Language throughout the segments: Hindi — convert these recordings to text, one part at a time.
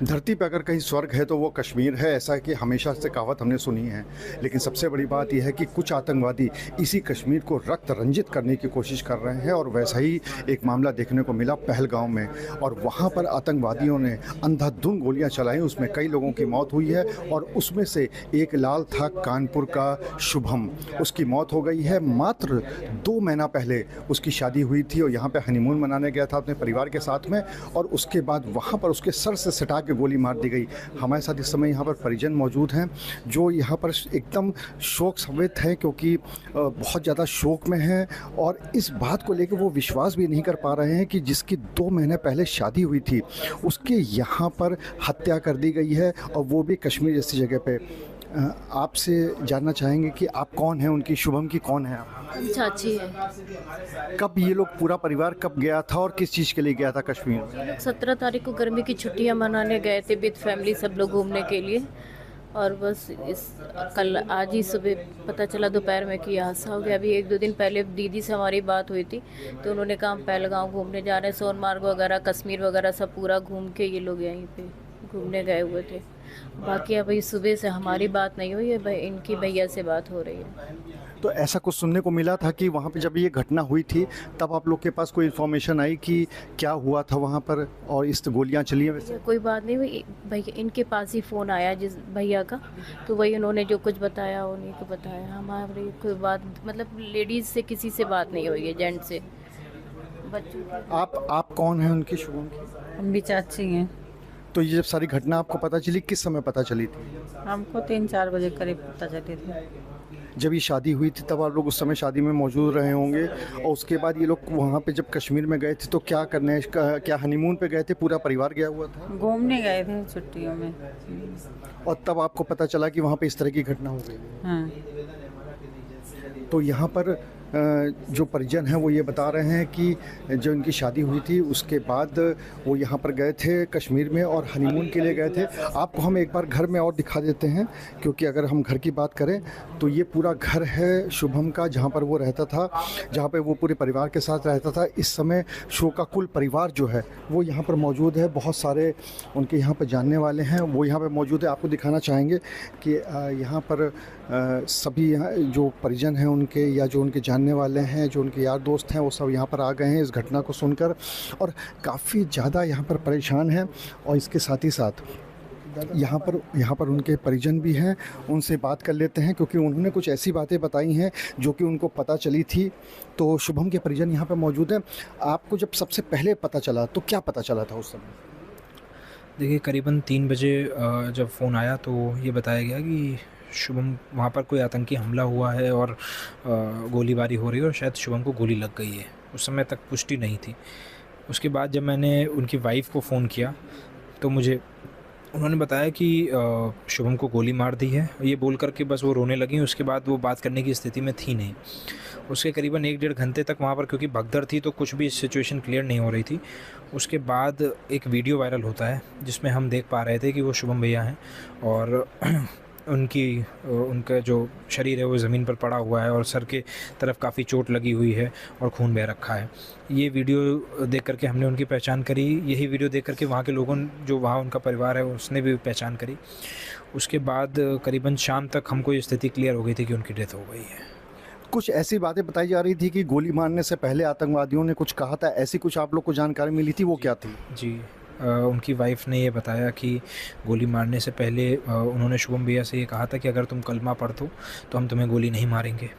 धरती पे अगर कहीं स्वर्ग है तो वो कश्मीर है, ऐसा है कि हमेशा से कहावत हमने सुनी है। लेकिन सबसे बड़ी बात यह है कि कुछ आतंकवादी इसी कश्मीर को रक्त रंजित करने की कोशिश कर रहे हैं, और वैसा ही एक मामला देखने को मिला पहलगाँव में। और वहाँ पर आतंकवादियों ने अंधाधुंध गोलियां चलाई, उसमें कई लोगों की मौत हुई है, और उसमें से एक लाल था कानपुर का शुभम, उसकी मौत हो गई है। मात्र 2 महीना पहले उसकी शादी हुई थी और यहाँ पे हनीमून मनाने गया था अपने परिवार के साथ में, और उसके बाद वहाँ पर उसके सर से सटा के गोली मार दी गई। हमारे साथ इस समय यहाँ पर परिजन मौजूद हैं जो यहाँ पर एकदम शोक संवित है, क्योंकि बहुत ज़्यादा शोक में हैं, और इस बात को लेकर वो विश्वास भी नहीं कर पा रहे हैं कि जिसकी 2 महीने पहले शादी हुई थी उसके यहाँ पर हत्या कर दी गई है, और वो भी कश्मीर जैसी जगह पे। आपसे जानना चाहेंगे कि आप कौन हैं, उनकी शुभम की कौन है आप? चाची है। कब ये लोग पूरा परिवार कब गया था और किस चीज़ के लिए गया था कश्मीर में? 17 तारीख को गर्मी की छुट्टियां मनाने गए थे विद फैमिली, सब लोग घूमने के लिए। और बस इस कल आज ही सुबह पता चला दोपहर में कि हादसा हो गया। अभी 1-2 दिन पहले दीदी से हमारी बात हुई थी, तो उन्होंने कहा हम पहलगांव घूमने जा रहे हैं, सोनमार्ग वगैरह कश्मीर वगैरह सब पूरा घूम के ये लोग यहीं पे घूमने गए हुए थे। बाकी अभी सुबह से हमारी बात नहीं हुई है, इनकी भैया से बात हो रही है। तो ऐसा कुछ सुनने को मिला था कि वहाँ पे जब ये घटना हुई थी तब आप लोग के पास कोई इन्फॉर्मेशन आई कि क्या हुआ था वहाँ पर और इस गोलियाँ चली हैं? वैसे कोई बात नहीं हुई भैया, इनके पास ही फ़ोन आया जिस भैया का, तो वही उन्होंने जो कुछ बताया उन्हीं को बताया। हमारी कोई बात मतलब लेडीज़ से किसी से बात नहीं हुई है, जेंट्स से बच्चों की। आप कौन हैं उनकी, शुभम की? हम भी चाची हैं। तो ये जब सारी घटना आपको पता चली किस समय पता चली थी? हमको 3-4 बजे करीब पता चली थी। जब ये शादी हुई थी तब आप लोग उस समय शादी में मौजूद रहे होंगे, और उसके बाद ये लोग वहाँ पे जब कश्मीर में गए थे तो क्या करने, क्या हनीमून पे गए थे, पूरा परिवार गया हुआ था? घूमने गए थे छुट्टियों में। और तब आपको पता चला कि वहाँ पे इस तरह की घटना हो गई। हाँ। तो यहाँ पर जो परिजन हैं वो ये बता रहे हैं कि जो इनकी शादी हुई थी उसके बाद वो यहाँ पर गए थे कश्मीर में और हनीमून के लिए गए थे। आपको हम एक बार घर में और दिखा देते हैं, क्योंकि अगर हम घर की बात करें तो ये पूरा घर है शुभम का, जहाँ पर वो रहता था, जहाँ पे वो पूरे परिवार के साथ रहता था। इस समय शो का कुल परिवार जो है वो यहाँ पर मौजूद है। बहुत सारे उनके यहाँ पर जानने वाले हैं वो यहाँ पर मौजूद है। आपको दिखाना चाहेंगे कि यहाँ पर सभी यहाँ जो परिजन हैं उनके, या जो उनके जानने वाले हैं, जो उनके यार दोस्त हैं, वो सब यहाँ पर आ गए हैं इस घटना को सुनकर, और काफ़ी ज़्यादा यहाँ पर परेशान हैं। और इसके साथ ही साथ यहाँ पर उनके परिजन भी हैं, उनसे बात कर लेते हैं, क्योंकि उन्होंने कुछ ऐसी बातें बताई हैं जो कि उनको पता चली थी। तो शुभम के परिजन यहाँ पर मौजूद हैं। आपको जब सबसे पहले पता चला तो क्या पता चला था उस समय? देखिए, करीबन 3 बजे जब फ़ोन आया तो ये बताया गया कि शुभम वहाँ पर कोई आतंकी हमला हुआ है और गोलीबारी हो रही है और शायद शुभम को गोली लग गई है। उस समय तक पुष्टि नहीं थी। उसके बाद जब मैंने उनकी वाइफ़ को फ़ोन किया तो मुझे उन्होंने बताया कि शुभम को गोली मार दी है। ये बोल कर के बस वो रोने लगी। उसके बाद वो बात करने की स्थिति में थी नहीं। उसके करीबन 1-1.5 घंटे तक वहाँ पर, क्योंकि भगदड़ थी तो कुछ भी सिचुएशन क्लियर नहीं हो रही थी। उसके बाद एक वीडियो वायरल होता है जिसमें हम देख पा रहे थे कि वो शुभम भैया हैं और उनका जो शरीर है वो ज़मीन पर पड़ा हुआ है और सर के तरफ काफ़ी चोट लगी हुई है और खून बह रखा है। ये वीडियो देख करके हमने उनकी पहचान करी। यही वीडियो देख करके वहाँ के लोगों, जो वहाँ उनका परिवार है, उसने भी पहचान करी। उसके बाद करीबन शाम तक हमको ये स्थिति क्लियर हो गई थी कि उनकी डेथ हो गई है। कुछ ऐसी बातें बताई जा रही थी कि गोली मारने से पहले आतंकवादियों ने कुछ कहा था, ऐसी कुछ आप लोग को जानकारी मिली थी, वो क्या थी? जी, उनकी वाइफ़ ने ये बताया कि गोली मारने से पहले उन्होंने शुभम भैया से ये कहा था कि अगर तुम कलमा पढ़ दो तो हम तुम्हें गोली नहीं मारेंगे।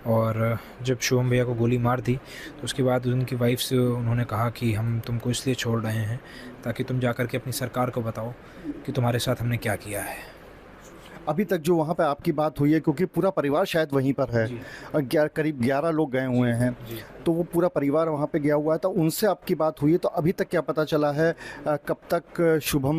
और जब शुभम भैया को गोली मार दी तो उसके बाद उनकी वाइफ़ से उन्होंने कहा कि हम तुमको इसलिए छोड़ रहे हैं ताकि तुम जाकर के अपनी सरकार को बताओ कि तुम्हारे साथ हमने क्या किया है। अभी तक जो वहाँ पे आपकी बात हुई है, क्योंकि पूरा परिवार शायद वहीं पर है और करीब 11 लोग गए हुए हैं, तो वो पूरा परिवार वहाँ पे गया हुआ है, तो उनसे आपकी बात हुई है। तो अभी तक क्या पता चला है, कब तक शुभम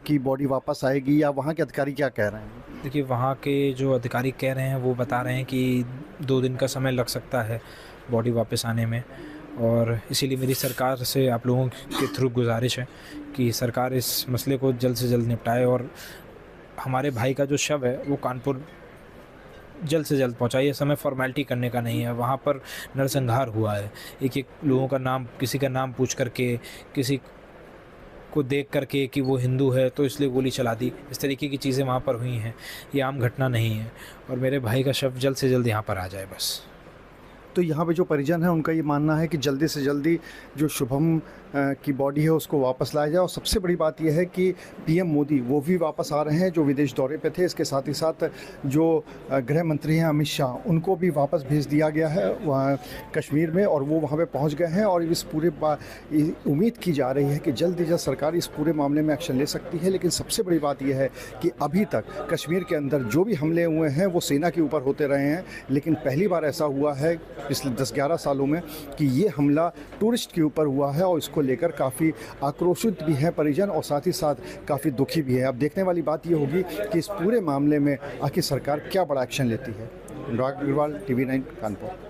की बॉडी वापस आएगी, या वहाँ के अधिकारी क्या कह रहे हैं? देखिए, वहाँ के जो अधिकारी कह रहे हैं वो बता रहे हैं कि 2 दिन का समय लग सकता है बॉडी वापस आने में, और इसीलिए मेरी सरकार से आप लोगों के थ्रू गुजारिश है कि सरकार इस मसले को जल्द से जल्द निपटाए और हमारे भाई का जो शव है वो कानपुर जल्द से जल्द पहुँचाइए। समय फॉर्मेलिटी करने का नहीं है। वहाँ पर नरसंहार हुआ है। एक-एक लोगों का नाम, किसी का नाम पूछ करके किसी को देख करके कि वो हिंदू है तो इसलिए गोली चला दी, इस तरीके की चीज़ें वहाँ पर हुई हैं। ये आम घटना नहीं है और मेरे भाई का शव जल्द से जल्द यहाँ पर आ जाए बस। तो यहाँ पे जो परिजन है उनका ये मानना है कि जल्दी से जल्दी जो शुभम की बॉडी है उसको वापस लाया जाए। और सबसे बड़ी बात यह है कि पीएम मोदी वो भी वापस आ रहे हैं जो विदेश दौरे पे थे। इसके साथ ही साथ जो गृह मंत्री हैं अमित शाह, उनको भी वापस भेज दिया गया है वहाँ कश्मीर में और वो वहाँ पे पहुँच गए हैं। और इस पूरे उम्मीद की जा रही है कि जल्द से जल्द सरकार इस पूरे मामले में एक्शन ले सकती है। लेकिन सबसे बड़ी बात यह है कि अभी तक कश्मीर के अंदर जो भी हमले हुए हैं वो सेना के ऊपर होते रहे हैं, लेकिन पहली बार ऐसा हुआ है पिछले 10-11 सालों में कि ये हमला टूरिस्ट के ऊपर हुआ है। और इसको लेकर काफ़ी आक्रोशित भी हैं परिजन और साथ ही साथ काफ़ी दुखी भी है। अब देखने वाली बात ये होगी कि इस पूरे मामले में आखिर सरकार क्या बड़ा एक्शन लेती है। अनुराग अग्रवाल, TV9 कानपुर।